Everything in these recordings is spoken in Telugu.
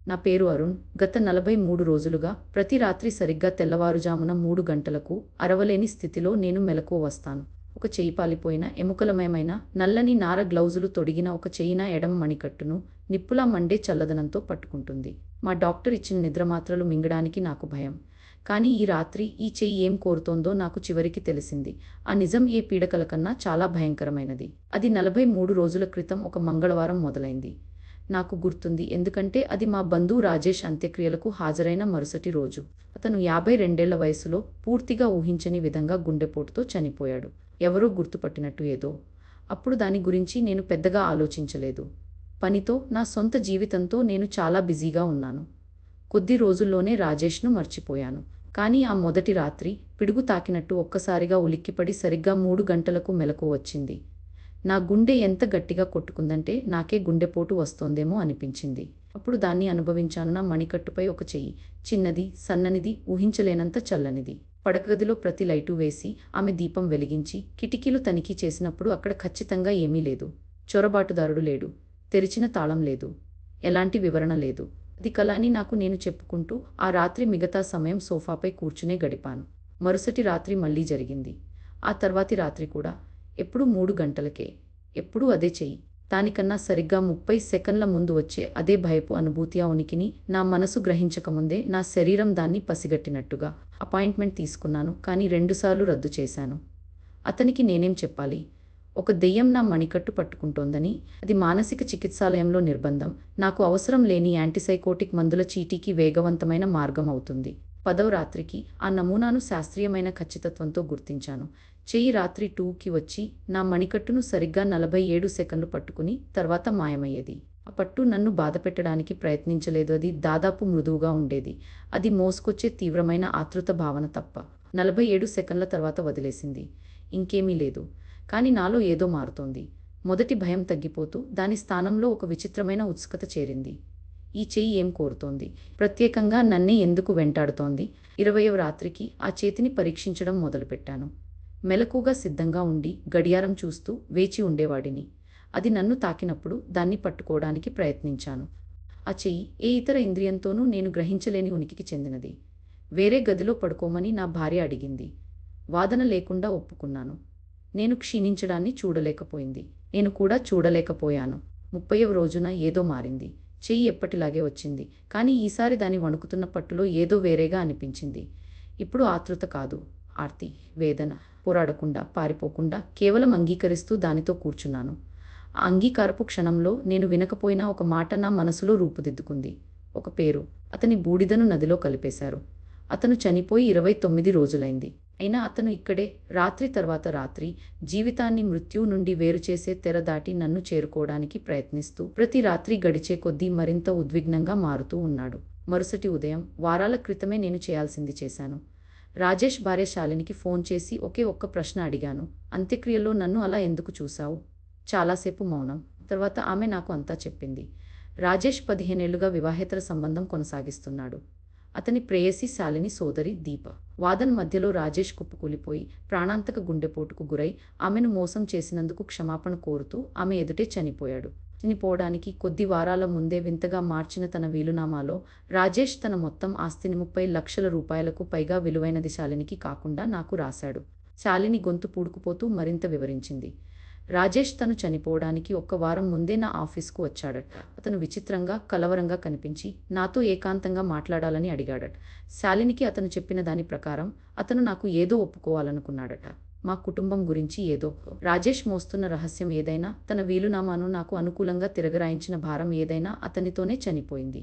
నా పేరు అరుణ్. గత 43 రోజులుగా ప్రతి రాత్రి సరిగ్గా తెల్లవారుజామున 3 గంటలకు అరవలేని స్థితిలో నేను మెలకువ వస్తాను. ఒక చెయ్యి పాలిపోయిన ఎముకలమయమైన నల్లని నార గ్లౌజులు తొడిగిన ఒక చెయ్యిన ఎడమ మణికట్టును నిప్పులా మండే చల్లదనంతో పట్టుకుంటుంది. మా డాక్టర్ ఇచ్చిన నిద్రమాత్రలు మింగడానికి నాకు భయం. కానీ ఈ రాత్రి ఈ చెయ్యి ఏం కోరుతోందో నాకు చివరికి తెలిసింది. ఆ నిజం ఏ పీడకల కన్నా చాలా భయంకరమైనది. అది 43 రోజుల క్రితం ఒక మంగళవారం మొదలైంది. నాకు గుర్తుంది, ఎందుకంటే అది మా బంధువు రాజేష్ అంత్యక్రియలకు హాజరైన మరుసటి రోజు. అతను 52 వయసులో పూర్తిగా ఊహించని విధంగా గుండెపోటుతో చనిపోయాడు. ఎవరో గుర్తుపట్టినట్టు ఏదో. అప్పుడు దాని గురించి నేను పెద్దగా ఆలోచించలేదు. పనితో, నా సొంత జీవితంతో నేను చాలా బిజీగా ఉన్నాను. కొద్ది రోజుల్లోనే రాజేష్ను మర్చిపోయాను. కానీ ఆ మొదటి రాత్రి పిడుగు తాకినట్టు ఒక్కసారిగా ఉలిక్కిపడి సరిగ్గా 3 గంటలకు మెలకువ వచ్చింది. నా గుండె ఎంత గట్టిగా కొట్టుకుందంటే నాకే గుండెపోటు వస్తోందేమో అనిపించింది. అప్పుడు దాన్ని అనుభవించాను. నా మణికట్టుపై ఒక చెయ్యి, చిన్నది, సన్ననిది, ఊహించలేనంత చల్లనిది. పడకగదిలో ప్రతి లైటు వేసి ఆమె దీపం వెలిగించి కిటికీలు తనిఖీ చేసినప్పుడు అక్కడ ఖచ్చితంగా ఏమీ లేదు. చొరబాటుదారుడు లేడు. తెరిచిన తాళం లేదు. ఎలాంటి వివరణ లేదు. అది కల అని నాకు నేను చెప్పుకుంటూ ఆ రాత్రి మిగతా సమయం సోఫాపై కూర్చునే గడిపాను. మరుసటి రాత్రి మళ్ళీ జరిగింది. ఆ తర్వాతి రాత్రి కూడా. ఎప్పుడూ 3 గంటలకే. ఎప్పుడూ అదే చెయ్యి. దానికన్నా సరిగ్గా 30 సెకన్ల ముందు వచ్చే అదే భయపు అనుభూతి. ఆ ఉనికిని నా మనసు గ్రహించకముందే నా శరీరం దాన్ని పసిగట్టినట్టుగా. అపాయింట్మెంట్ తీసుకున్నాను, కానీ 2 సార్లు రద్దు చేశాను. అతనికి నేనేం చెప్పాలి? ఒక దెయ్యం నా మణికట్టు పట్టుకుంటోందని, అది మానసిక చికిత్సాలయంలో నిర్బంధం, నాకు అవసరం లేని యాంటీసైకోటిక్ మందుల చీటీకి వేగవంతమైన మార్గం అవుతుంది. 10వ రాత్రికి ఆ నమూనాను శాస్త్రీయమైన ఖచ్చితత్వంతో గుర్తించాను. చెయ్యి రాత్రి 2కి వచ్చి నా మణికట్టును సరిగ్గా 47 సెకన్లు పట్టుకుని తర్వాత మాయమయ్యేది. ఆ పట్టు నన్ను బాధపెట్టడానికి ప్రయత్నించలేదు. అది దాదాపు మృదువుగా ఉండేది. అది మోసుకొచ్చే తీవ్రమైన ఆతృత భావన తప్ప. 47 సెకన్ల తర్వాత వదిలేసింది. ఇంకేమీ లేదు. కానీ నాలో ఏదో మారుతోంది. మొదటి భయం తగ్గిపోతూ దాని స్థానంలో ఒక విచిత్రమైన ఉత్సుకత చేరింది. ఈ చెయ్యి ఏం కోరుతోంది? ప్రత్యేకంగా నన్నే ఎందుకు వెంటాడుతోంది? 20వ రాత్రికి ఆ చేతిని పరీక్షించడం మొదలుపెట్టాను. మెలకుగా సిద్ధంగా ఉండి గడియారం చూస్తూ వేచి ఉండేవాడిని. అది నన్ను తాకినప్పుడు దాన్ని పట్టుకోవడానికి ప్రయత్నించాను. ఆ చెయ్యి ఏ ఇతర ఇంద్రియంతోనూ నేను గ్రహించలేని ఉనికికి చెందినది. వేరే గదిలో పడుకోమని నా భార్య అడిగింది. వాదన లేకుండా ఒప్పుకున్నాను. నేను క్షీణించడాన్ని చూడలేకపోయింది. నేను కూడా చూడలేకపోయాను. 30వ రోజున ఏదో మారింది. చెయ్యి ఎప్పటిలాగే వచ్చింది. కానీ ఈసారి దాని వణుకుతున్న పట్టులో ఏదో వేరేగా అనిపించింది. ఇప్పుడు ఆతృత కాదు, ఆర్తి, వేదన. పోరాడకుండా, పారిపోకుండా, కేవలం అంగీకరిస్తూ దానితో కూర్చున్నాను. ఆ అంగీకారపు క్షణంలో నేను వినకపోయినా ఒక మాట నా మనసులో రూపుదిద్దుకుంది. ఒక పేరు. అతని బూడిదను నదిలో కలిపేశారు. అతను చనిపోయి 29 రోజులైంది. అయినా అతను ఇక్కడే, రాత్రి తర్వాత రాత్రి, జీవితాన్ని మృత్యువు నుండి వేరుచేసే తెర దాటి నన్ను చేరుకోవడానికి ప్రయత్నిస్తూ ప్రతి రాత్రి గడిచే కొద్దీ మరింత ఉద్విగ్నంగా మారుతూ ఉన్నాడు. మరుసటి ఉదయం, వారాల క్రితమే నేను చేయాల్సింది చేశాను. రాజేష్ భార్య శాలినికి ఫోన్ చేసి ఒకే ఒక్క ప్రశ్న అడిగాను. అంత్యక్రియల్లో నన్ను అలా ఎందుకు చూశావు? చాలాసేపు మౌనం. తర్వాత ఆమె నాకు అంతా చెప్పింది. రాజేష్ 15 ఏళ్లుగా వివాహేతర సంబంధం కొనసాగిస్తున్నాడు. అతని ప్రేయసి శాలిని సోదరి దీప. వాదన మధ్యలో రాజేష్ కుప్పకూలిపోయి ప్రాణాంతక గుండెపోటుకు గురై ఆమెను మోసం చేసినందుకు క్షమాపణ కోరుతూ ఆమె ఎదుటే చనిపోయాడు. చనిపోవడానికి కొద్ది వారాల ముందే వింతగా మార్చిన తన వీలునామాలో రాజేష్ తన మొత్తం ఆస్తిని 30 లక్షల రూపాయలకు పైగా విలువైనది శాలినికి కాకుండా నాకు రాశాడు. శాలిని గొంతు పూడుకుపోతూ మరింత వివరించింది. రాజేష్ తను చనిపోవడానికి 1 వారం ముందే నా ఆఫీస్కు వచ్చాడట. అతను విచిత్రంగా, కలవరంగా కనిపించి నాతో ఏకాంతంగా మాట్లాడాలని అడిగాడట. శాలినికి అతను చెప్పిన దాని ప్రకారం అతను నాకు ఏదో ఒప్పుకోవాలనుకున్నాడట. మా కుటుంబం గురించి ఏదో. రాజేష్ మోస్తున్న రహస్యం ఏదైనా, తన వీలునామాను నాకు అనుకూలంగా తిరగరాయించిన భారం ఏదైనా అతనితోనే చనిపోయింది.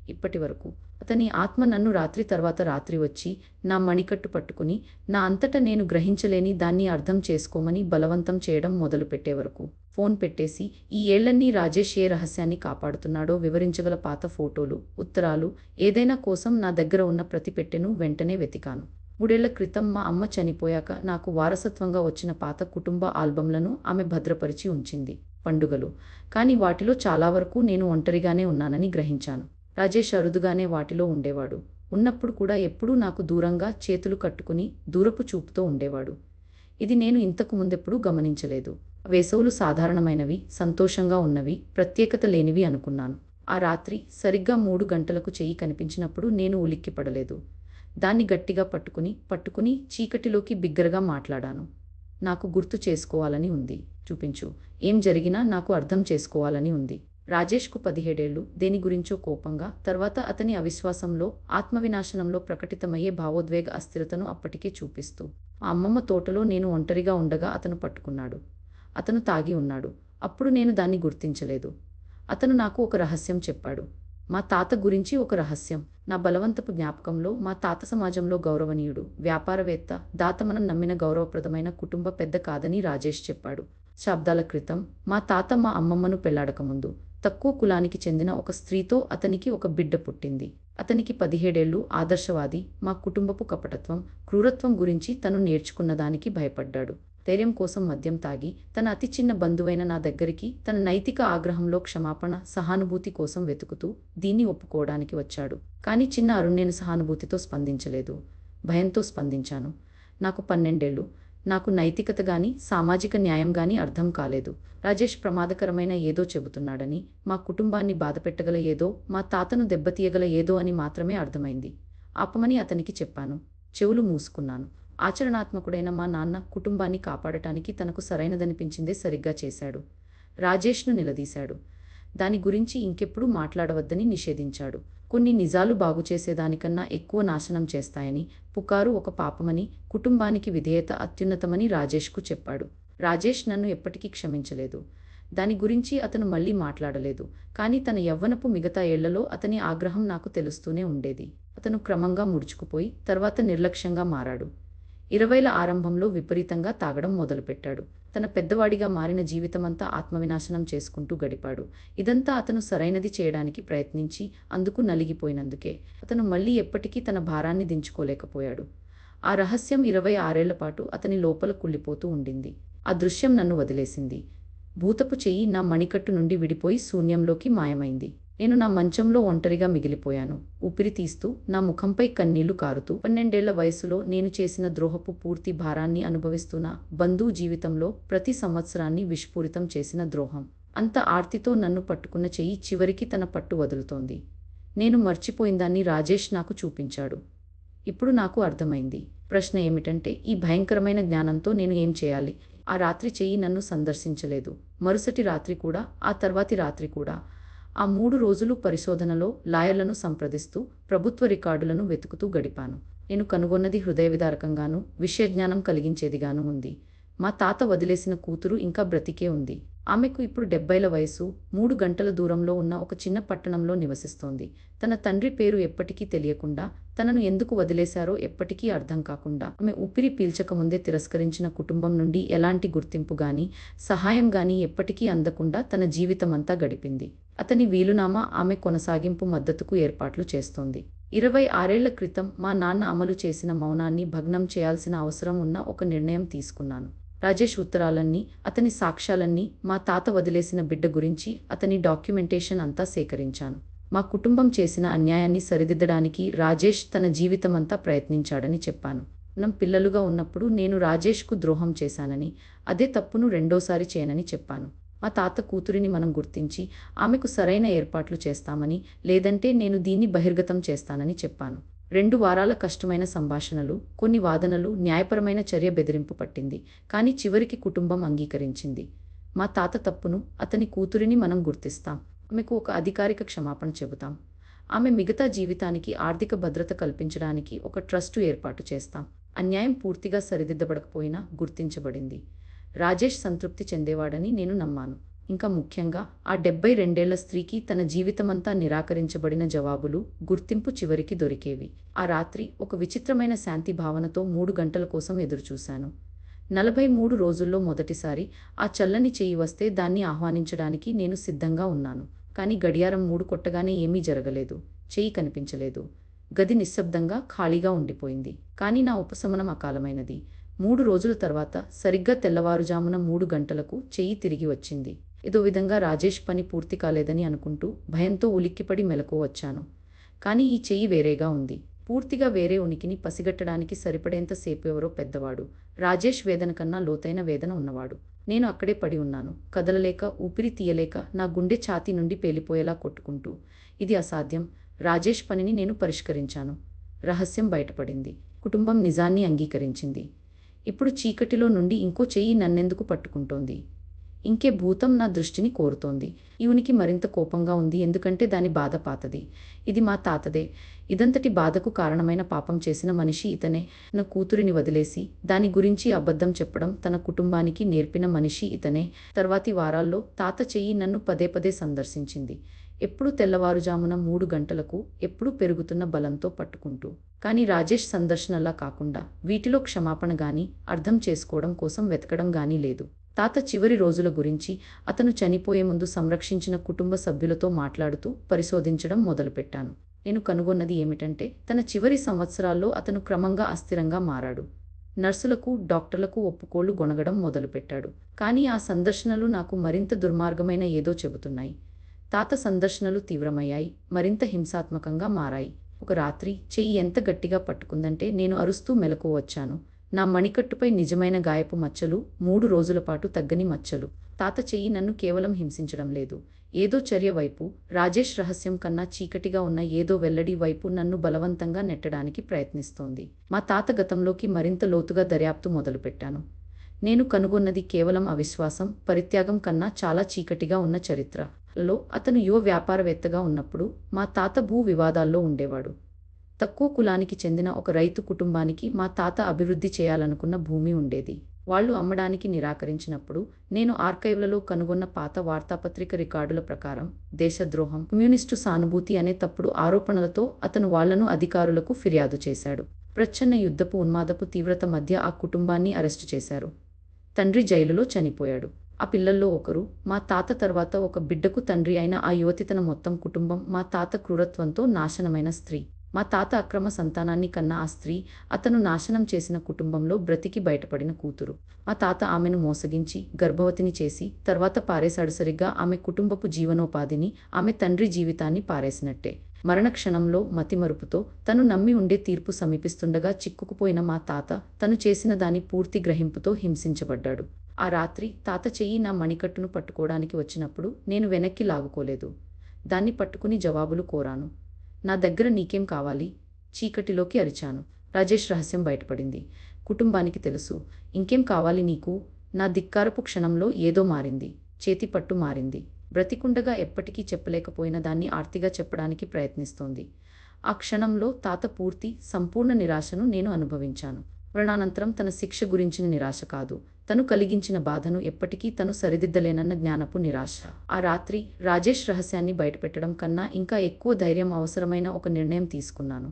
ఇప్పటి వరకు. అతని ఆత్మ నన్ను రాత్రి తర్వాత రాత్రి వచ్చి నా మణికట్టు పట్టుకుని నా అంతట నేను గ్రహించలేని దాన్ని అర్థం చేసుకోమని బలవంతం చేయడం మొదలుపెట్టే వరకు. ఫోన్ పెట్టేసి ఈ ఏళ్లన్నీ రాజేష్ ఏ రహస్యాన్ని కాపాడుతున్నాడో వివరించగల పాత ఫోటోలు, ఉత్తరాలు ఏదైనా కోసం నా దగ్గర ఉన్న ప్రతి పెట్టెను వెంటనే వెతికాను. 3 ఏళ్ల క్రితం మా అమ్మ చనిపోయాక నాకు వారసత్వంగా వచ్చిన పాత కుటుంబ ఆల్బంలను ఆమె భద్రపరిచి ఉంచింది. పండుగలు. కానీ వాటిలో చాలా వరకు నేను ఒంటరిగానే ఉన్నానని గ్రహించాను. రాజేష్ అరుదుగానే వాటిలో ఉండేవాడు. ఉన్నప్పుడు కూడా ఎప్పుడూ నాకు దూరంగా చేతులు కట్టుకుని దూరపు చూపుతో ఉండేవాడు. ఇది నేను ఇంతకు ముందెప్పుడూ గమనించలేదు. వేసవులు సాధారణమైనవి, సంతోషంగా ఉన్నవి, ప్రత్యేకత లేనివి అనుకున్నాను. ఆ రాత్రి సరిగ్గా 3 గంటలకు చెయ్యి కనిపించినప్పుడు నేను ఉలిక్కిపడలేదు. దాన్ని గట్టిగా పట్టుకుని చీకటిలోకి బిగ్గరగా మాట్లాడాను. నాకు గుర్తు చేసుకోవాలని ఉంది. చూపించు. ఏం జరిగినా నాకు అర్థం చేసుకోవాలని ఉంది. రాజేష్కు 17 ఏళ్ళు. దేని గురించో కోపంగా, తర్వాత అతని అవిశ్వాసంలో, ఆత్మవినాశనంలో ప్రకటితమయ్యే భావోద్వేగ అస్థిరతను అప్పటికే చూపిస్తూ. ఆ అమ్మమ్మ తోటలో నేను ఒంటరిగా ఉండగా అతను పట్టుకున్నాడు. అతను తాగి ఉన్నాడు. అప్పుడు నేను దాన్ని గుర్తించలేదు. అతను నాకు ఒక రహస్యం చెప్పాడు. మా తాత గురించి ఒక రహస్యం. నా బలవంతపు జ్ఞాపకంలో మా తాత సమాజంలో గౌరవనీయుడు, వ్యాపారవేత్త, దాత, మనం నమ్మిన గౌరవప్రదమైన కుటుంబ పెద్ద కాదని రాజేష్ చెప్పాడు. శతాబ్దాల క్రితం మా తాత మా అమ్మమ్మను పెళ్లాడకముందు తక్కువ కులానికి చెందిన ఒక స్త్రీతో అతనికి ఒక బిడ్డ పుట్టింది. అతనికి 17 ఏళ్ళు. ఆదర్శవాది. మా కుటుంబపు కపటత్వం, క్రూరత్వం గురించి తను నేర్చుకున్నదానికి భయపడ్డాడు. ధైర్యం కోసం మద్యం తాగి తన అతి చిన్న బంధువైన నా దగ్గరికి తన నైతిక ఆగ్రహంలో క్షమాపణ, సహానుభూతి కోసం వెతుకుతూ దీన్ని ఒప్పుకోవడానికి వచ్చాడు. కానీ చిన్న అరుణ్ నేను సహానుభూతితో స్పందించలేదు. భయంతో స్పందించాను. నాకు 12 ఏళ్ళు. నాకు నైతికత గాని, సామాజిక న్యాయం గాని అర్థం కాలేదు. రాజేష్ ప్రమాదకరమైన ఏదో చెబుతున్నాడని, మా కుటుంబాన్ని బాధపెట్టగల ఏదో, మా తాతను దెబ్బతీయగల ఏదో అని మాత్రమే అర్థమైంది. ఆపమని అతనికి చెప్పాను. చెవులు మూసుకున్నాను. ఆచరణాత్మకుడైన మా నాన్న కుటుంబాన్ని కాపాడటానికి తనకు సరైనదనిపించిందే సరిగ్గా చేశాడు. రాజేష్ను నిలదీశాడు. దాని గురించి ఇంకెప్పుడూ మాట్లాడవద్దని నిషేధించాడు. కొన్ని నిజాలు బాగుచేసేదానికన్నా ఎక్కువ నాశనం చేస్తాయని, పుకారు ఒక పాపమని, కుటుంబానికి విధేయత అత్యున్నతమని రాజేష్కు చెప్పాడు. రాజేష్ నన్ను ఎప్పటికీ క్షమించలేదు. దాని గురించి అతను మళ్ళీ మాట్లాడలేదు. కానీ తన యవ్వనపు మిగతా ఏళ్లలో అతని ఆగ్రహం నాకు తెలుస్తూనే ఉండేది. అతను క్రమంగా ముడుచుకుపోయి తర్వాత నిర్లక్ష్యంగా మారాడు. 20ల ఆరంభంలో విపరీతంగా తాగడం మొదలుపెట్టాడు. తన పెద్దవాడిగా మారిన జీవితమంతా ఆత్మవినాశనం చేసుకుంటూ గడిపాడు. ఇదంతా అతను సరైనది చేయడానికి ప్రయత్నించి అందుకు నలిగిపోయినందుకే. అతను మళ్ళీ ఎప్పటికీ తన భారాన్ని దించుకోలేకపోయాడు. ఆ రహస్యం 26 ఏళ్ల పాటు అతని లోపల కుళ్ళిపోతూ ఉండింది. ఆ దృశ్యం నన్ను వదిలేసింది. భూతపు చెయ్యి నా మణికట్టు నుండి విడిపోయి శూన్యంలోకి మాయమైంది. నేను నా మంచంలో ఒంటరిగా మిగిలిపోయాను. ఊపిరి తీస్తూ, నా ముఖంపై కన్నీళ్లు కారుతూ. 12 ఏళ్ల వయసులో నేను చేసిన ద్రోహపు పూర్తి భారాన్ని అనుభవిస్తున్న బంధువు జీవితంలో ప్రతి సంవత్సరాన్ని విస్ఫోరితం చేసిన ద్రోహం. అంత ఆర్తితో నన్ను పట్టుకున్న చెయ్యి చివరికి తన పట్టు వదులుతోంది. నేను మర్చిపోయిందాన్ని రాజేష్ నాకు చూపించాడు. ఇప్పుడు నాకు అర్థమైంది. ప్రశ్న ఏమిటంటే, ఈ భయంకరమైన జ్ఞానంతో నేను ఏం చేయాలి? ఆ రాత్రి చెయ్యి నన్ను సందర్శించలేదు. మరుసటి రాత్రి కూడా, ఆ తర్వాతి రాత్రి కూడా. ఆ 3 రోజులు పరిశోధనలో, లాయర్లను సంప్రదిస్తూ, ప్రభుత్వ రికార్డులను వెతుకుతూ గడిపాను. నేను కనుగొన్నది హృదయవిదారకంగానూ, విషయజ్ఞానం కలిగించేదిగానూ ఉంది. మా తాత వదిలేసిన కూతురు ఇంకా బ్రతికే ఉంది. ఆమెకు ఇప్పుడు 70ల వయసు. 3 గంటల దూరంలో ఉన్న ఒక చిన్న పట్టణంలో నివసిస్తోంది. తన తండ్రి పేరు ఎప్పటికీ తెలియకుండా, తనను ఎందుకు వదిలేశారో ఎప్పటికీ అర్థం కాకుండా, ఆమె ఊపిరి పీల్చకముందే తిరస్కరించిన కుటుంబం నుండి ఎలాంటి గుర్తింపు గానీ, సహాయం గానీ ఎప్పటికీ అందకుండా తన జీవితమంతా గడిపింది. అతని వీలునామా ఆమె కొనసాగింపు మద్దతుకు ఏర్పాట్లు చేస్తోంది. 26 ఏళ్ల క్రితం మా నాన్న అమలు చేసిన మౌనాన్ని భగ్నం చేయాల్సిన అవసరం ఉన్న ఒక నిర్ణయం తీసుకున్నాను. రాజేష్ ఉత్తరాలన్నీ, అతని సాక్ష్యాలన్నీ, మా తాత వదిలేసిన బిడ్డ గురించి అతని డాక్యుమెంటేషన్ అంతా సేకరించాను. మా కుటుంబం చేసిన అన్యాయాన్ని సరిదిద్దడానికి రాజేష్ తన జీవితమంతా ప్రయత్నించాడని చెప్పాను. మనం పిల్లలుగా ఉన్నప్పుడు నేను రాజేష్కు ద్రోహం చేశానని, అదే తప్పును రెండోసారి చేయనని చెప్పాను. మా తాత కూతురిని మనం గుర్తించి ఆమెకు సరైన ఏర్పాట్లు చేస్తామని, లేదంటే నేను దీన్ని బహిర్గతం చేస్తానని చెప్పాను. 2 వారాల కష్టమైన సంభాషణలు, కొన్ని వాదనలు, న్యాయపరమైన చర్య, బెదిరింపు పట్టింది. కానీ చివరికి కుటుంబం అంగీకరించింది. మా తాత తప్పును, అతని కూతురిని మనం గుర్తిస్తాం. ఆమెకు ఒక అధికారిక క్షమాపణ చెబుతాం. ఆమె మిగతా జీవితానికి ఆర్థిక భద్రత కల్పించడానికి ఒక ట్రస్టు ఏర్పాటు చేస్తాం. అన్యాయం పూర్తిగా సరిదిద్దబడకపోయినా గుర్తించబడింది. రాజేష్ సంతృప్తి చెందేవాడని నేను నమ్మాను. ఇంకా ముఖ్యంగా ఆ 72 ఏళ్ల స్త్రీకి తన జీవితమంతా నిరాకరించబడిన జవాబులు, గుర్తింపు చివరికి దొరికేవి. ఆ రాత్రి ఒక విచిత్రమైన శాంతి భావనతో 3 గంటల కోసం ఎదురుచూశాను. 43 రోజుల్లో మొదటిసారి ఆ చల్లని చెయ్యి వస్తే దాన్ని ఆహ్వానించడానికి నేను సిద్ధంగా ఉన్నాను. కానీ గడియారం 3 కొట్టగానే ఏమీ జరగలేదు. చెయ్యి కనిపించలేదు. గది నిశ్శబ్దంగా, ఖాళీగా ఉండిపోయింది. కానీ నా ఉపశమనం అకాలమైనది. 3 రోజుల తర్వాత సరిగ్గా తెల్లవారుజామున 3 గంటలకు చెయ్యి తిరిగి వచ్చింది. ఏదో విధంగా రాజేష్ పని పూర్తి కాలేదని అనుకుంటూ భయంతో ఉలిక్కిపడి మెలకువ వచ్చాను. కానీ ఈ చెయ్యి వేరేగా ఉంది. పూర్తిగా వేరే ఉనికిని పసిగట్టడానికి సరిపడేంత సేపు ఎవరో పెద్దవాడు, రాజేష్ వేదన కన్నా లోతైన వేదన ఉన్నవాడు. నేను అక్కడే పడి ఉన్నాను. కదలలేక, ఊపిరి తీయలేక, నా గుండె ఛాతీ నుండి పేలిపోయేలా కొట్టుకుంటూ. ఇది అసాధ్యం. రాజేష్ పనిని నేను పరిష్కరించాను. రహస్యం బయటపడింది. కుటుంబం నిజాన్ని అంగీకరించింది. ఇప్పుడు చీకటిలో నుండి ఇంకో చెయ్యి నన్నెందుకు పట్టుకుంటోంది? ఇంకే భూతం నా దృష్టిని కోరుతోంది. ఈవునికి మరింత కోపంగా ఉంది, ఎందుకంటే దాని బాధ పాతది. ఇది మా తాతదే. ఇదంతటి బాధకు కారణమైన పాపం చేసిన మనిషి ఇతనే. నా కూతురిని వదిలేసి దాని గురించి అబద్ధం చెప్పడం తన కుటుంబానికి నేర్పిన మనిషి ఇతనే. తర్వాతి వారాల్లో తాత చెయ్యి నన్ను పదే పదే సందర్శించింది. ఎప్పుడు తెల్లవారుజామున 3 గంటలకు, ఎప్పుడు పెరుగుతున్న బలంతో పట్టుకుంటూ. కానీ రాజేష్ సందర్శనలా కాకుండా వీటిలో క్షమాపణ గాని, అర్థం చేసుకోవడం కోసం వెతకడం గానీ లేదు. తాత చివరి రోజుల గురించి, అతను చనిపోయే ముందు సంరక్షించిన కుటుంబ సభ్యులతో మాట్లాడుతూ పరిశోధించడం మొదలుపెట్టాను. నేను కనుగొన్నది ఏమిటంటే, తన చివరి సంవత్సరాల్లో అతను క్రమంగా అస్థిరంగా మారాడు. నర్సులకు, డాక్టర్లకు ఒప్పుకోళ్లు గొనగడం మొదలుపెట్టాడు. కానీ ఆ సందర్శనలు నాకు మరింత దుర్మార్గమైన ఏదో చెబుతున్నాయి. తాత సందర్శనలు తీవ్రమయ్యాయి, మరింత హింసాత్మకంగా మారాయి. ఒక రాత్రి చెయ్యి ఎంత గట్టిగా పట్టుకుందంటే నేను అరుస్తూ మెలకువ వచ్చాను. నా మణికట్టుపై నిజమైన గాయపు మచ్చలు, 3 రోజుల పాటు తగ్గని మచ్చలు. తాత చెయ్యి నన్ను కేవలం హింసించడం లేదు, ఏదో చర్య వైపు, రాజేష్ రహస్యం కన్నా చీకటిగా ఉన్న ఏదో వెల్లడి వైపు నన్ను బలవంతంగా నెట్టడానికి ప్రయత్నిస్తోంది. మా తాత గతంలోకి మరింత లోతుగా దర్యాప్తు మొదలుపెట్టాను. నేను కనుగొన్నది కేవలం అవిశ్వాసం, పరిత్యాగం కన్నా చాలా చీకటిగా ఉన్న చరిత్ర. అతను యువ వ్యాపారవేత్తగా ఉన్నప్పుడు మా తాత భూ వివాదాల్లో ఉండేవాడు. తక్కువ కులానికి చెందిన ఒక రైతు కుటుంబానికి మా తాత అభివృద్ధి చేయాలనుకున్న భూమి ఉండేది. వాళ్ళు అమ్మడానికి నిరాకరించినప్పుడు నేను ఆర్కైవ్లలో కనుగొన్న పాత వార్తాపత్రిక రికార్డుల ప్రకారం దేశద్రోహం, కమ్యూనిస్టు సానుభూతి అనే తప్పుడు ఆరోపణలతో అతను వాళ్లను అధికారులకు ఫిర్యాదు చేశాడు. ప్రచ్ఛన్న యుద్ధపు ఉన్మాదపు తీవ్రత మధ్య ఆ కుటుంబాన్ని అరెస్టు చేశారు. తండ్రి జైలులో చనిపోయాడు. ఆ పిల్లల్లో ఒకరు, మా తాత తర్వాత ఒక బిడ్డకు తండ్రి అయిన ఆ యువతి తన మొత్తం కుటుంబం మా తాత క్రూరత్వంతో నాశనమైన స్త్రీ. మా తాత అక్రమ సంతానాన్ని కన్నా ఆ స్త్రీ, అతను నాశనం చేసిన కుటుంబంలో బ్రతికి బయటపడిన కూతురు. మా తాత ఆమెను మోసగించి, గర్భవతిని చేసి, తర్వాత పారేశాడు. సరిగ్గా ఆమె కుటుంబపు జీవనోపాధిని, ఆమె తండ్రి జీవితాన్ని పారేసినట్టే. మరణక్షణంలో మతిమరుపుతో, తను నమ్మి ఉండే తీర్పు సమీపిస్తుండగా చిక్కుకుపోయిన మా తాత, తను చేసిన దాని పూర్తి గ్రహింపుతో హింసించబడ్డాడు. ఆ రాత్రి తాత చెయ్యి నా మణికట్టును పట్టుకోవడానికి వచ్చినప్పుడు నేను వెనక్కి లాగుకోలేదు. దాన్ని పట్టుకుని జవాబులు కోరాను. నా దగ్గర నీకేం కావాలి? చీకటిలోకి అరిచాను. రాజేష్ రహస్యం బయటపడింది. కుటుంబానికి తెలుసు. ఇంకేం కావాలి నీకు? నా ధిక్కారపు క్షణంలో ఏదో మారింది. చేతి పట్టు మారింది. బ్రతికుండగా ఎప్పటికీ చెప్పలేకపోయిన దాన్ని ఆర్తిగా చెప్పడానికి ప్రయత్నిస్తోంది. ఆ క్షణంలో తాత పూర్తి, సంపూర్ణ నిరాశను నేను అనుభవించాను. మరణానంతరం తన శిక్ష గురించిన నిరాశ కాదు, తను కలిగించిన బాధను ఎప్పటికీ తను సరిదిద్దలేనన్న జ్ఞానపు నిరాశ. ఆ రాత్రి రాజేష్ రహస్యాన్ని బయటపెట్టడం కన్నా ఇంకా ఎక్కువ ధైర్యం అవసరమైన ఒక నిర్ణయం తీసుకున్నాను.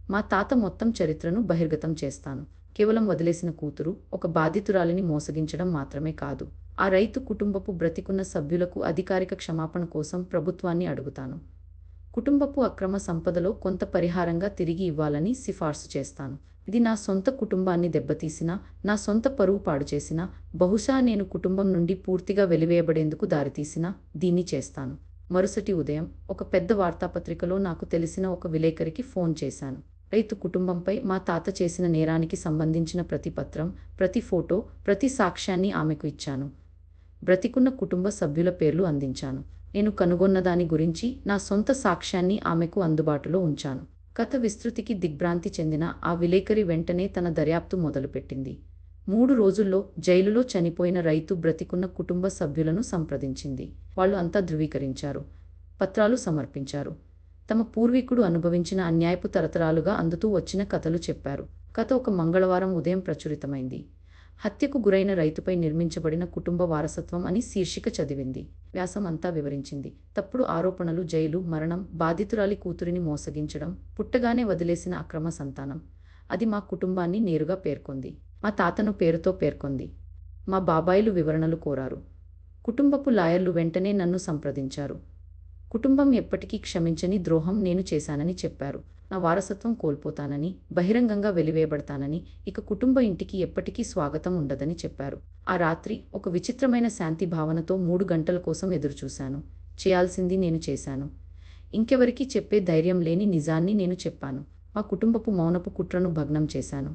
మా తాత మొత్తం చరిత్రను బహిర్గతం చేస్తాను. కేవలం వదిలేసిన కూతురు, ఒక బాధితురాలిని మోసగించడం మాత్రమే కాదు, ఆ రైతు కుటుంబపు బ్రతికున్న సభ్యులకు అధికారిక క్షమాపణ కోసం ప్రభుత్వాన్ని అడుగుతాను. కుటుంబపు అక్రమ సంపదలో కొంత పరిహారంగా తిరిగి ఇవ్వాలని సిఫార్సు చేస్తాను. ఇది నా సొంత కుటుంబాన్ని దెబ్బతీసినా, నా సొంత పరువు పాడు చేసినా, బహుశా నేను కుటుంబం నుండి పూర్తిగా వెలివేయబడేందుకు దారితీసినా దీన్ని చేస్తాను. మరుసటి ఉదయం ఒక పెద్ద వార్తాపత్రికలో నాకు తెలిసిన ఒక విలేకరికి ఫోన్ చేశాను. రైతు కుటుంబంపై మా తాత చేసిన నేరానికి సంబంధించిన ప్రతి పత్రం, ప్రతి ఫోటో, ప్రతి సాక్ష్యాన్ని ఆమెకు ఇచ్చాను. బ్రతికున్న కుటుంబ సభ్యుల పేర్లు అందించాను. నేను కనుగొన్న దాని గురించి నా సొంత సాక్ష్యాన్ని ఆమెకు అందుబాటులో ఉంచాను. కథ విస్తృతికి దిగ్భ్రాంతి చెందిన ఆ విలేకరి వెంటనే తన దర్యాప్తు మొదలుపెట్టింది. 3 రోజుల్లో జైలులో చనిపోయిన రైతు బ్రతికున్న కుటుంబ సభ్యులను సంప్రదించింది. వాళ్ళు అంతా ధృవీకరించారు, పత్రాలు సమర్పించారు. తమ పూర్వీకుడు అనుభవించిన అన్యాయపు తరతరాలుగా అందుతూ వచ్చిన కథలు చెప్పారు. కథ ఒక మంగళవారం ఉదయం ప్రచురితమైంది. హత్యకు గురైన రైతుపై నిర్మించబడిన కుటుంబ వారసత్వం అని శీర్షిక చదివింది. వ్యాసం అంతా వివరించింది. తప్పుడు ఆరోపణలు, జైలు, మరణం, బాధితురాలి కూతురిని మోసగించడం, పుట్టగానే వదిలేసిన అక్రమ సంతానం. అది మా కుటుంబాన్ని నేరుగా పేర్కొంది. మా తాతను పేరుతో పేర్కొంది. మా బాబాయిలు వివరణలు కోరారు. కుటుంబపు లాయర్లు వెంటనే నన్ను సంప్రదించారు. కుటుంబం ఎప్పటికీ క్షమించని ద్రోహం నేను చేశానని చెప్పారు. నా వారసత్వం కోల్పోతానని, బహిరంగంగా వెలివేయబడతానని, ఇక కుటుంబ ఇంటికి ఎప్పటికీ స్వాగతం ఉండదని చెప్పారు. ఆ రాత్రి ఒక విచిత్రమైన శాంతి భావనతో 3 గంటల కోసం ఎదురుచూశాను. చేయాల్సింది నేను చేశాను. ఇంకెవరికీ చెప్పే ధైర్యం లేని నిజాన్ని నేను చెప్పాను. మా కుటుంబపు మౌనపు కుట్రను భగ్నం చేశాను.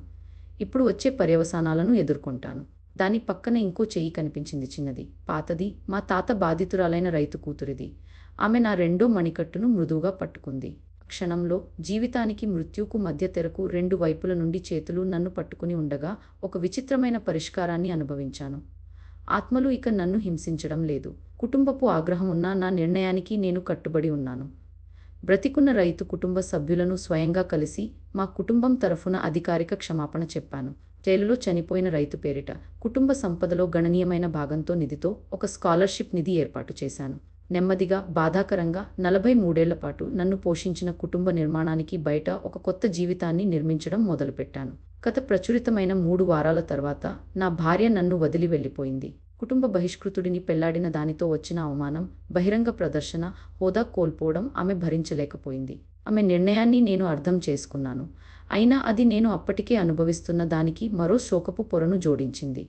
ఇప్పుడు వచ్చే పర్యవసానాలను ఎదుర్కొంటాను. దాని పక్కన ఇంకో చెయ్యి కనిపించింది, చిన్నది, పాతది, మా తాత బాధితురాలైన రైతు కూతురిది. ఆమె నా రెండో మణికట్టును మృదువుగా పట్టుకుంది. క్షణంలో జీవితానికి మృత్యువుకు మధ్య తెరకు రెండు వైపుల నుండి చేతులు నన్ను పట్టుకుని ఉండగా ఒక విచిత్రమైన పరిష్కారాన్ని అనుభవించాను. ఆత్మలు ఇక నన్ను హింసించడం లేదు. కుటుంబపు ఆగ్రహం ఉన్న నా నిర్ణయానికి నేను కట్టుబడి ఉన్నాను. బ్రతికున్న రైతు కుటుంబ సభ్యులను స్వయంగా కలిసి మా కుటుంబం తరఫున అధికారిక క్షమాపణ చెప్పాను. జైలులో చనిపోయిన రైతు పేరిట కుటుంబ సంపదలో గణనీయమైన భాగంతో నిధితో ఒక స్కాలర్షిప్ నిధి ఏర్పాటు చేశాను. నెమ్మదిగా, బాధాకరంగా 43 పాటు నన్ను పోషించిన కుటుంబ నిర్మాణానికి బయట ఒక కొత్త జీవితాన్ని నిర్మించడం మొదలుపెట్టాను. కథ ప్రచురితమైన 3 వారాల తర్వాత నా భార్య నన్ను వదిలి వెళ్ళిపోయింది. కుటుంబ బహిష్కృతుడిని పెళ్లాడిన దానితో వచ్చిన అవమానం, బహిరంగ ప్రదర్శన, హోదా కోల్పోవడం ఆమె భరించలేకపోయింది. ఆమె నిర్ణయాన్ని నేను అర్థం చేసుకున్నాను. అయినా అది నేను అప్పటికే అనుభవిస్తున్న దానికి మరో శోకపు పొరను జోడించింది.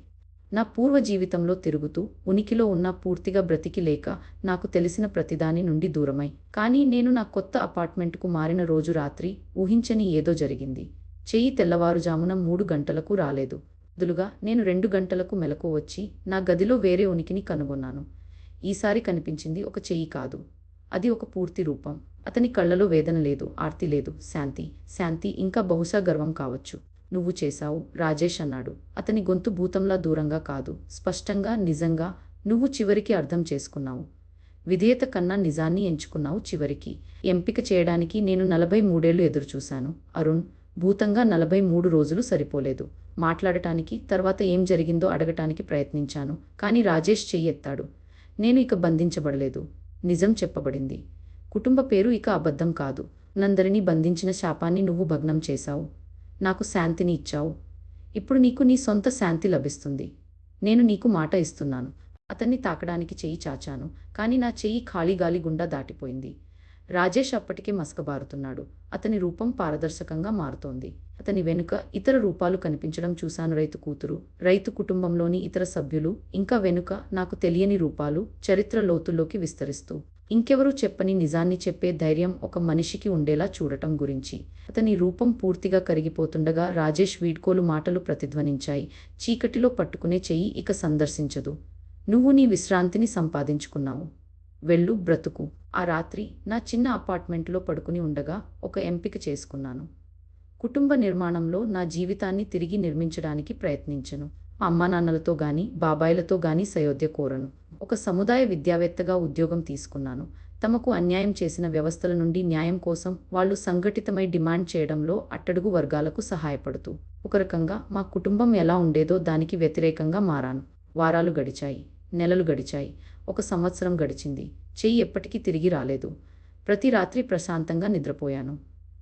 నా పూర్వ జీవితంలో తిరుగుతూ, ఉనికిలో ఉన్న, పూర్తిగా బ్రతికి లేక, నాకు తెలిసిన ప్రతిదాని నుండి దూరమై, కానీ నేను నా కొత్త అపార్ట్మెంటుకు మారిన రోజు రాత్రి ఊహించని ఏదో జరిగింది. చెయ్యి తెల్లవారుజామున 3 గంటలకు రాలేదు. బదులుగా నేను 2 గంటలకు మెలకు వచ్చి నా గదిలో వేరే ఉనికిని కనుగొన్నాను. ఈసారి కనిపించింది ఒక చెయ్యి కాదు, అది ఒక పూర్తి రూపం. అతని కళ్ళలో వేదన లేదు, ఆర్తి లేదు, శాంతి, ఇంకా బహుశా గర్వం కావచ్చు. నువ్వు చేశావు, రాజేష్ అన్నాడు. అతని గొంతు భూతంలా దూరంగా కాదు, స్పష్టంగా, నిజంగా. నువ్వు చివరికి అర్థం చేసుకున్నావు. విధేయత కన్నా నిజాన్ని ఎంచుకున్నావు. చివరికి ఎంపిక చేయడానికి నేను 43 ఎదురుచూశాను. అరుణ్, భూతంగా 43 రోజులు సరిపోలేదు మాట్లాడటానికి. తర్వాత ఏం జరిగిందో అడగటానికి ప్రయత్నించాను, కానీ రాజేష్ చెయ్యెత్తాడు. నేను ఇక బంధించబడలేదు. నిజం చెప్పబడింది. కుటుంబ పేరు ఇక అబద్ధం కాదు. నందరినీ బంధించిన శాపాన్ని నువ్వు భగ్నం చేశావు. నాకు శాంతిని ఇచ్చావు. ఇప్పుడు నీకు నీ సొంత శాంతి లభిస్తుంది. నేను నీకు మాట ఇస్తున్నాను. అతన్ని తాకడానికి చెయ్యి చాచాను, కానీ నా చెయ్యి ఖాళీ గాలి గుండా దాటిపోయింది. రాజేష్ అప్పటికే మసకబారుతున్నాడు. అతని రూపం పారదర్శకంగా మారుతోంది. అతని వెనుక ఇతర రూపాలు కనిపించడం చూశాను. రైతు కూతురు, రైతు కుటుంబంలోని ఇతర సభ్యులు, ఇంకా వెనుక నాకు తెలియని రూపాలు, చరిత్ర లోతుల్లోకి విస్తరిస్తూ. ఇంకెవరూ చెప్పని నిజాన్ని చెప్పే ధైర్యం ఒక మనిషికి ఉండేలా చూడటం గురించి. అతని రూపం పూర్తిగా కరిగిపోతుండగా రాజేష్ వీడ్కోలు మాటలు ప్రతిధ్వనించాయి. చీకటిలో పట్టుకునే చెయ్యి ఇక సందర్శించదు. నువ్వు నీ విశ్రాంతిని సంపాదించుకున్నావు. వెళ్ళు, బ్రతుకు. ఆ రాత్రి నా చిన్న అపార్ట్మెంట్లో పడుకుని ఉండగా ఒక ఎంపిక చేసుకున్నాను. కుటుంబ నిర్మాణంలో నా జీవితాన్ని తిరిగి నిర్మించడానికి ప్రయత్నించను. అమ్మానాన్నలతో గాని, బాబాయిలతో గాని సయోధ్య కోరను. ఒక సముదాయ విద్యావేత్తగా ఉద్యోగం తీసుకున్నాను. తమకు అన్యాయం చేసిన వ్యవస్థల నుండి న్యాయం కోసం వాళ్ళు సంఘటితమై డిమాండ్ చేయడంలో అట్టడుగు వర్గాలకు సహాయపడుతూ. ఒక రకంగా మా కుటుంబం ఎలా ఉండేదో దానికి వ్యతిరేకంగా మారాను. వారాలు గడిచాయి, నెలలు గడిచాయి, 1 సంవత్సరం గడిచింది. చెయ్యి ఎప్పటికీ తిరిగి రాలేదు. ప్రతి రాత్రి ప్రశాంతంగా నిద్రపోయాను.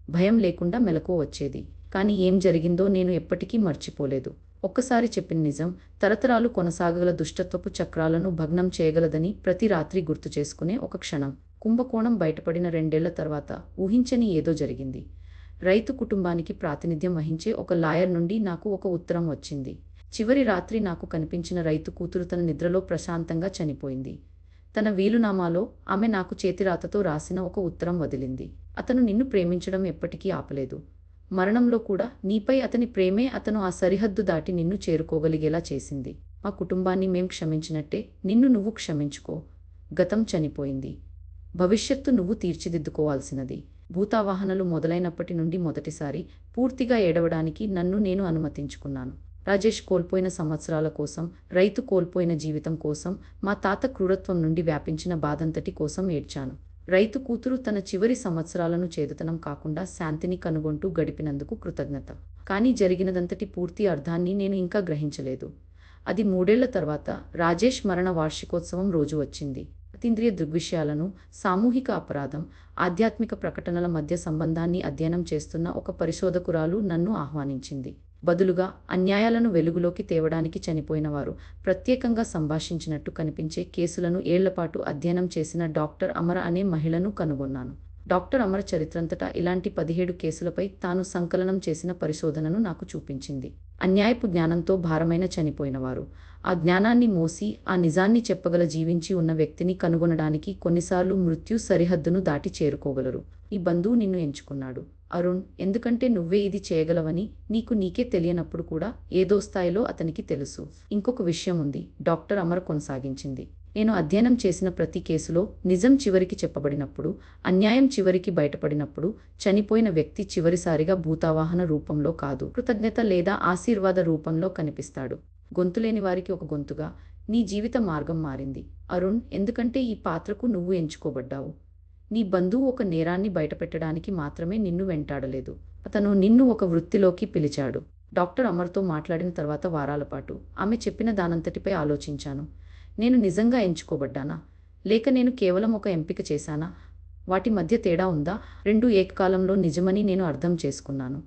భయం లేకుండా మెలకువ వచ్చేది. కానీ ఏం జరిగిందో నేను ఎప్పటికీ మర్చిపోలేదు. ఒక్కసారి చెప్పిన నిజం తరతరాలు కొనసాగగల దుష్టత్వపు చక్రాలను భగ్నం చేయగలదని ప్రతి రాత్రి గుర్తు చేసుకునే ఒక క్షణం. కుంభకోణం బయటపడిన 2 ఏళ్ల తర్వాత ఊహించని ఏదో జరిగింది. రైతు కుటుంబానికి ప్రాతినిధ్యం వహించే ఒక లాయర్ నుండి నాకు ఒక ఉత్తరం వచ్చింది. చివరి రాత్రి నాకు కనిపించిన రైతు కూతురు తన నిద్రలో ప్రశాంతంగా చనిపోయింది. తన వీలునామాలో ఆమె నాకు చేతిరాతతో రాసిన ఒక ఉత్తరం వదిలింది. అతను నిన్ను ప్రేమించడం ఎప్పటికీ ఆపలేదు. మరణంలో కూడా నీపై అతని ప్రేమే అతను ఆ సరిహద్దు దాటి నిన్ను చేరుకోగలిగేలా చేసింది. మా కుటుంబాన్ని మేం క్షమించినట్టే నిన్ను నువ్వు క్షమించుకో. గతం చనిపోయింది. భవిష్యత్తు నువ్వు తీర్చిదిద్దుకోవాల్సినది. భూతావాహనలు మొదలైనప్పటి నుండి మొదటిసారి పూర్తిగా ఏడవడానికి నన్ను నేను అనుమతించుకున్నాను. రాజేష్ కోల్పోయిన సంవత్సరాల కోసం, రైతు కోల్పోయిన జీవితం కోసం, మా తాత క్రూరత్వం నుండి వ్యాపించిన బాధంతటి కోసం ఏడ్చాను. రైతు కూతురు తన చివరి సంవత్సరాలను చేదుతనం కాకుండా శాంతిని కనుగొంటూ గడిపినందుకు కృతజ్ఞత. కానీ జరిగినదంతటి పూర్తి అర్థాన్ని నేను ఇంకా గ్రహించలేదు. అది 3 ఏళ్ల తర్వాత రాజేష్ మరణ వార్షికోత్సవం రోజు వచ్చింది. అతీంద్రియ దృగ్విషయాలను, సామూహిక అపరాధం, ఆధ్యాత్మిక ప్రకటనల మధ్య సంబంధాన్ని అధ్యయనం చేస్తున్న ఒక పరిశోధకురాలు నన్ను ఆహ్వానించింది. బదులుగా అన్యాయాలను వెలుగులోకి తేవడానికి చనిపోయినవారు ప్రత్యేకంగా సంభాషించినట్టు కనిపించే కేసులను ఏళ్లపాటు అధ్యయనం చేసిన డాక్టర్ అమర అనే మహిళను కనుగొన్నాను. డాక్టర్ అమర చరిత్రంతటా ఇలాంటి 17 కేసులపై తాను సంకలనం చేసిన పరిశోధనను నాకు చూపించింది. అన్యాయపు జ్ఞానంతో భారమైన చనిపోయినవారు. ఆ జ్ఞానాన్ని మోసి ఆ నిజాన్ని చెప్పగల జీవించి ఉన్న వ్యక్తిని కనుగొనడానికి కొన్నిసార్లు మృత్యు సరిహద్దును దాటి చేరుకోగలరు. ఈ బంధువు నిన్ను ఎంచుకున్నాడు. అరుణ్, ఎందుకంటే నువ్వే ఇది చేయగలవని నీకే తెలియనప్పుడు కూడా ఏదో స్థాయిలో అతనికి తెలుసు. ఇంకొక విషయం ఉంది, డాక్టర్ అమర్ కొనసాగించింది. నేను అధ్యయనం చేసిన ప్రతి కేసులో నిజం చివరికి చెప్పబడినప్పుడు, అన్యాయం చివరికి బయటపడినప్పుడు, చనిపోయిన వ్యక్తి చివరిసారిగా భూతావాహన రూపంలో కాదు, కృతజ్ఞత లేదా ఆశీర్వాద రూపంలో కనిపిస్తాడు. గొంతులేని వారికి ఒక గొంతుగా. నీ జీవిత మార్గం మారింది అరుణ్, ఎందుకంటే ఈ పాత్రకు నువ్వు ఎంచుకోబడ్డావు. నీ బంధువు ఒక నేరాన్ని బయటపెట్టడానికి మాత్రమే నిన్ను వెంటాడలేదు, అతను నిన్ను ఒక వృత్తిలోకి పిలిచాడు. డాక్టర్ అమర్తో మాట్లాడిన తర్వాత వారాల పాటు ఆమె చెప్పిన దానంతటిపై ఆలోచించాను. నేను నిజంగా ఎంచుకోబడ్డానా, లేక నేను కేవలం ఒక ఎంపిక చేశానా? వాటి మధ్య తేడా ఉందా? రెండూ ఏకకాలంలో నిజమని నేను అర్థం చేసుకున్నాను.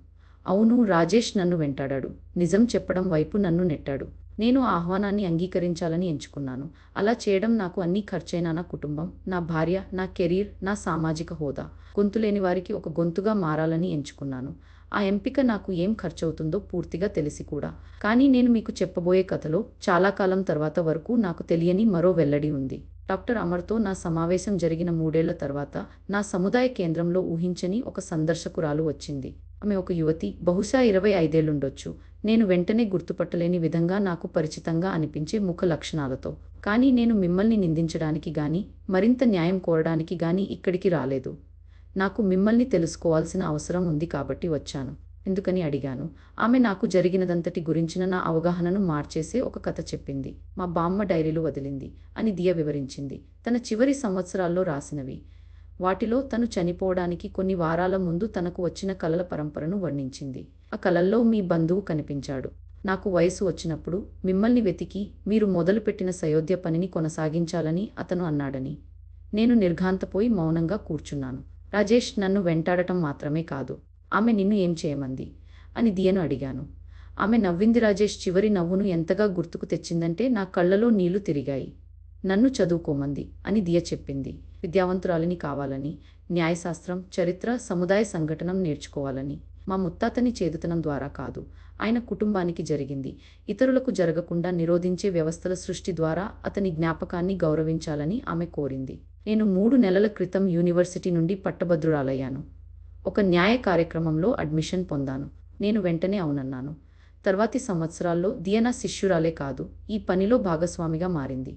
అవును, రాజేష్ నన్ను వెంటాడాడు, నిజం చెప్పడం వైపు నన్ను నెట్టాడు. నేను ఆ ఆహ్వానాన్ని అంగీకరించాలని ఎంచుకున్నాను. అలా చేయడం నాకు అన్నీ ఖర్చైనా నా కుటుంబం, నా భార్య, నా కెరీర్, నా సామాజిక హోదా. గొంతులేని వారికి ఒక గొంతుగా మారాలని ఎంచుకున్నాను. ఆ ఎంపిక నాకు ఏం ఖర్చవుతుందో పూర్తిగా తెలిసి కూడా. కానీ నేను మీకు చెప్పబోయే కథలో చాలా కాలం తర్వాత వరకు నాకు తెలియని మరో వెల్లడి ఉంది. డాక్టర్ అమర్తో నా సమావేశం జరిగిన 3 ఏళ్ల తర్వాత నా సముదాయ కేంద్రంలో ఊహించని ఒక సందర్శకురాలు వచ్చింది. ఆమె ఒక యువతి, బహుశా 25 ఏళ్లుండొచ్చు. నేను వెంటనే గుర్తుపట్టలేని విధంగా నాకు పరిచితంగా అనిపించే ముఖ లక్షణాలతో. కానీ నేను మిమ్మల్ని నిందించడానికి గానీ, మరింత న్యాయం కోరడానికి గానీ ఇక్కడికి రాలేదు. నాకు మిమ్మల్ని తెలుసుకోవాల్సిన అవసరం ఉంది కాబట్టి వచ్చాను. ఎందుకని అడిగాను. ఆమె నాకు జరిగినదంతటి గురించిన నా అవగాహనను మార్చేసే ఒక కథ చెప్పింది. మా బామ్మ డైరీలు వదిలింది అని దియ వివరించింది. తన చివరి సంవత్సరాల్లో రాసినవి. వాటిలో తను చనిపోవడానికి కొన్ని వారాల ముందు తనకు వచ్చిన కలల పరంపరను వర్ణించింది. ఆ కలల్లో మీ బంధువు కనిపించాడు. నాకు వయసు వచ్చినప్పుడు మిమ్మల్ని వెతికి మీరు మొదలుపెట్టిన సయోధ్య పనిని కొనసాగించాలని అతను అన్నాడని. నేను నిర్ఘాంతపోయి మౌనంగా కూర్చున్నాను. రాజేష్ నన్ను వెంటాడటం మాత్రమే కాదు, ఆమె నిన్ను ఏం చేయమంది అని దియను అడిగాను. ఆమె నవ్వింది. రాజేష్ చివరి నవ్వును ఎంతగా గుర్తుకు తెచ్చిందంటే నా కళ్ళలో నీళ్లు తిరిగాయి. నన్ను చదువుకోమంది అని దియ చెప్పింది. విద్యావంతురాలిని కావాలని, న్యాయశాస్త్రం, చరిత్ర, సముదాయ సంఘటనం నేర్చుకోవాలని. మా ముత్తాతని చేదుతనం ద్వారా కాదు, ఆయన కుటుంబానికి జరిగింది ఇతరులకు జరగకుండా నిరోధించే వ్యవస్థల సృష్టి ద్వారా అతని జ్ఞాపకాన్ని గౌరవించాలని ఆమె కోరింది. నేను 3 నెలల క్రితం యూనివర్సిటీ నుండి పట్టభద్రురాలయ్యాను. ఒక న్యాయ కార్యక్రమంలో అడ్మిషన్ పొందాను. నేను వెంటనే అవునన్నాను. తర్వాతి సంవత్సరాల్లో దియ నా శిష్యురాలే కాదు, ఈ పనిలో భాగస్వామిగా మారింది.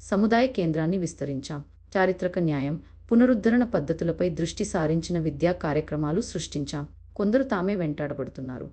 సముదాయ కేంద్రాన్ని విస్తరించాం. చారిత్రక న్యాయం, పునరుద్ధరణ పద్ధతులపై దృష్టి సారించిన విద్యా కార్యక్రమాలు సృష్టించాం. కొందరు తామే వెంటాడబడుతున్నారు.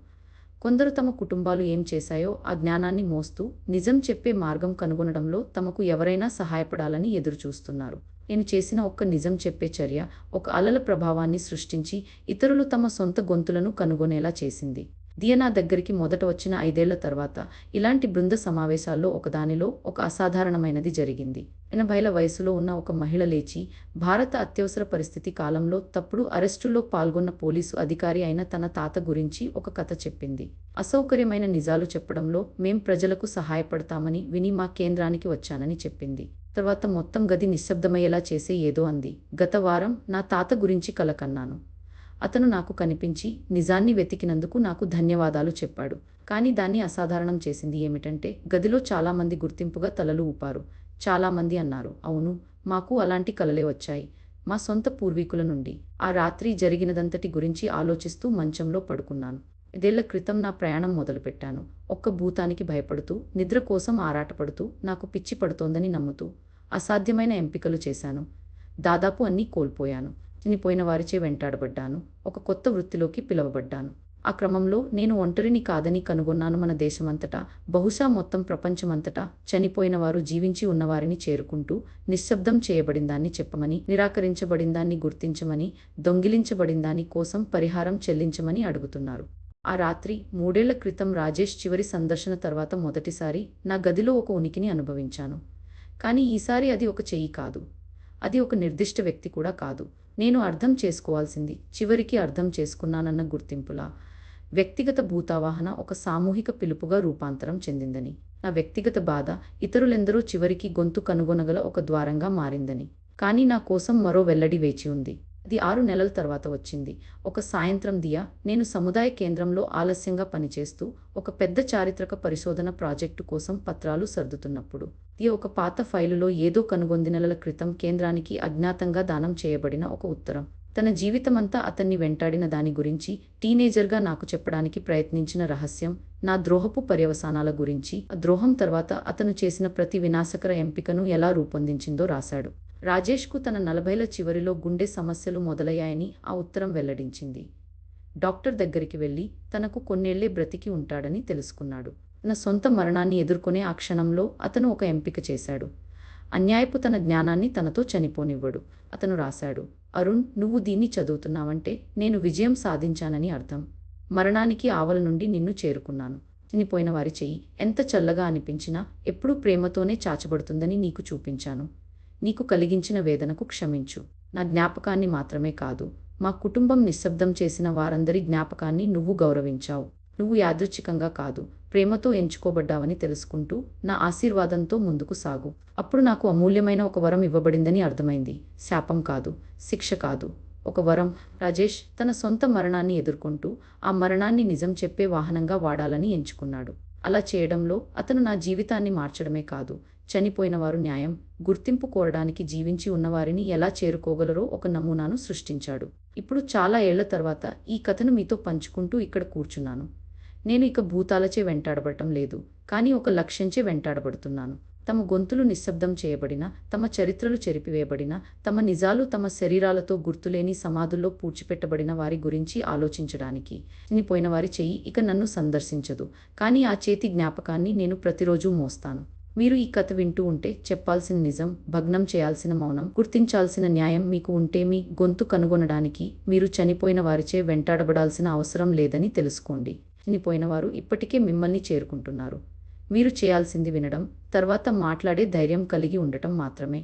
కొందరు తమ కుటుంబాలు ఏం చేశాయో ఆ జ్ఞానాన్ని మోస్తూ నిజం చెప్పే మార్గం కనుగొనడంలో తమకు ఎవరైనా సహాయపడాలని ఎదురుచూస్తున్నారు. నేను చేసిన ఒక్క నిజం చెప్పే చర్య ఒక అలల ప్రభావాన్ని సృష్టించి ఇతరులు తమ సొంత గొంతులను కనుగొనేలా చేసింది. దియ నా దగ్గరికి మొదట వచ్చిన 5 ఏళ్ల తర్వాత ఇలాంటి బృంద సమావేశాల్లో ఒకదానిలో ఒక అసాధారణమైనది జరిగింది. 80ల వయసులో ఉన్న ఒక మహిళ లేచి, భారత అత్యవసర పరిస్థితి కాలంలో తప్పుడు అరెస్టుల్లో పాల్గొన్న పోలీసు అధికారి అయిన తన తాత గురించి ఒక కథ చెప్పింది. అసౌకర్యమైన నిజాలు చెప్పడంలో మేం ప్రజలకు సహాయపడతామని విని మా కేంద్రానికి వచ్చానని చెప్పింది. తర్వాత మొత్తం గది నిశ్శబ్దమయ్యేలా చేసే ఏదో అంది. గత వారం నా తాత గురించి కల కన్నాను. అతను నాకు కనిపించి నిజాన్ని వెతికినందుకు నాకు ధన్యవాదాలు చెప్పాడు. కానీ దాన్ని అసాధారణం చేసింది ఏమిటంటే గదిలో చాలామంది గుర్తింపుగా తలలు ఊపారు. చాలామంది అన్నారు, అవును, మాకు అలాంటి కలలే వచ్చాయి, మా సొంత పూర్వీకుల నుండి. ఆ రాత్రి జరిగినదంతటి గురించి ఆలోచిస్తూ మంచంలో పడుకున్నాను. 5 ఏళ్ల క్రితం నా ప్రయాణం మొదలుపెట్టాను. ఒక్క భూతానికి భయపడుతూ, నిద్ర కోసం ఆరాటపడుతూ, నాకు పిచ్చి పడుతోందని నమ్ముతూ. అసాధ్యమైన ఎంపికలు చేశాను. దాదాపు అన్నీ కోల్పోయాను. చనిపోయిన వారిచే వెంటాడబడ్డాను. ఒక కొత్త వృత్తిలోకి పిలవబడ్డాను. ఆ క్రమంలో నేను ఒంటరిని కాదని కనుగొన్నాను. మన దేశమంతటా, బహుశా మొత్తం ప్రపంచమంతటా చనిపోయిన వారు జీవించి ఉన్నవారిని చేరుకుంటూ నిశ్శబ్దం చేయబడిందాన్ని చెప్పమని, నిరాకరించబడిందాన్ని గుర్తించమని, దొంగిలించబడిందాని కోసం పరిహారం చెల్లించమని అడుగుతున్నారు. ఆ రాత్రి 3 ఏళ్ల క్రితం రాజేష్ చివరి సందర్శన తర్వాత మొదటిసారి నా గదిలో ఒక ఉనికిని అనుభవించాను. కానీ ఈసారి అది ఒక చెయ్యి కాదు, అది ఒక నిర్దిష్ట వ్యక్తి కూడా కాదు. నేను అర్థం చేసుకోవాల్సింది చివరికి అర్థం చేసుకున్నానన్న గుర్తింపులా. వ్యక్తిగత భూతావాహన ఒక సామూహిక పిలుపుగా రూపాంతరం చెందిందని. నా వ్యక్తిగత బాధ ఇతరులెందరో చివరికి గొంతు కనుగొనగల ఒక ద్వారంగా మారిందని. కానీ నా కోసం మరో వెల్లడి వేచి ఉంది. అది 6 నెలల తర్వాత వచ్చింది. ఒక సాయంత్రం దియ, నేను సముదాయ కేంద్రంలో ఆలస్యంగా పనిచేస్తూ ఒక పెద్ద చారిత్రక పరిశోధన ప్రాజెక్టు కోసం పత్రాలు సర్దుతున్నప్పుడు దియ ఒక పాత ఫైలులో ఏదో కనుగొంది. నెలల క్రితం కేంద్రానికి అజ్ఞాతంగా దానం చేయబడిన ఒక ఉత్తరం. తన జీవితమంతా అతన్ని వెంటాడిన దాని గురించి, టీనేజర్గా నాకు చెప్పడానికి ప్రయత్నించిన రహస్యం, నా ద్రోహపు పర్యవసానాల గురించి, ఆ ద్రోహం తర్వాత అతను చేసిన ప్రతి వినాశకర ఎంపికను ఎలా రూపొందించిందో రాశాడు. రాజేష్కు తన 40ల చివరిలో గుండె సమస్యలు మొదలయ్యాయని ఆ ఉత్తరం వెల్లడించింది. డాక్టర్ దగ్గరికి వెళ్ళి తనకు కొన్నేళ్లే బ్రతికి ఉంటాడని తెలుసుకున్నాడు. తన సొంత మరణాన్ని ఎదుర్కొనే ఆ క్షణంలో అతను ఒక ఎంపిక చేశాడు. అన్యాయపు తన జ్ఞానాన్ని తనతో చనిపోనివ్వడు. అతను రాశాడు, అరుణ్, నువ్వు దీన్ని చదువుతున్నావంటే నేను విజయం సాధించానని అర్థం. మరణానికి ఆవల నుండి నిన్ను చేరుకున్నాను. చనిపోయిన వారి చెయ్యి ఎంత చల్లగా అనిపించినా ఎప్పుడూ ప్రేమతోనే చాచబడుతుందని నీకు చూపించాను. నీకు కలిగించిన వేదనకు క్షమించు. నా జ్ఞాపకాన్ని మాత్రమే కాదు, మా కుటుంబం నిశ్శబ్దం చేసిన వారందరి జ్ఞాపకాన్ని నువ్వు గౌరవించావు. నువ్వు యాదృచ్ఛికంగా కాదు, ప్రేమతో ఎంచుకోబడ్డావని తెలుసుకుంటూ నా ఆశీర్వాదంతో ముందుకు సాగు. అప్పుడు నాకు అమూల్యమైన ఒక వరం ఇవ్వబడిందని అర్థమైంది. శాపం కాదు, శిక్ష కాదు, ఒక వరం. రాజేష్ తన సొంత మరణాన్ని ఎదుర్కొంటూ ఆ మరణాన్ని నిజం చెప్పే వాహనంగా వాడాలని ఎంచుకున్నాడు. అలా చేయడంలో అతను నా జీవితాన్ని మార్చడమే కాదు, చనిపోయిన వారు న్యాయం, గుర్తింపు కోరడానికి జీవించి ఉన్నవారిని ఎలా చేరుకోగలరో ఒక నమూనాను సృష్టించాడు. ఇప్పుడు చాలా ఏళ్ల తర్వాత ఈ కథను మీతో పంచుకుంటూ ఇక్కడ కూర్చున్నాను. నేను ఇక భూతాలచే వెంటాడబడటం లేదు, కానీ ఒక లక్ష్యంచే వెంటాడబడుతున్నాను. తమ గొంతులు నిశ్శబ్దం చేయబడిన, తమ చరిత్రలు చెరిపివేయబడిన, తమ నిజాలు తమ శరీరాలతో గుర్తులేని సమాధుల్లో పూడ్చిపెట్టబడిన వారి గురించి ఆలోచించడానికి. చనిపోయిన వారి చెయ్యి ఇక నన్ను సందర్శించదు, కానీ ఆ చేతి జ్ఞాపకాన్ని నేను ప్రతిరోజూ మోస్తాను. మీరు ఈ కథ వింటూ ఉంటే చెప్పాల్సిన నిజం, భగ్నం చేయాల్సిన మౌనం, గుర్తించాల్సిన న్యాయం మీకు ఉంటే మీ గొంతు కనుగొనడానికి మీరు చనిపోయిన వారిచే వెంటాడబడాల్సిన అవసరం లేదని తెలుసుకోండి. చనిపోయిన వారు ఇప్పటికే మిమ్మల్ని చేరుకుంటున్నారు. మీరు చేయాల్సింది వినడం, తర్వాత మాట్లాడే ధైర్యం కలిగి ఉండటం మాత్రమే.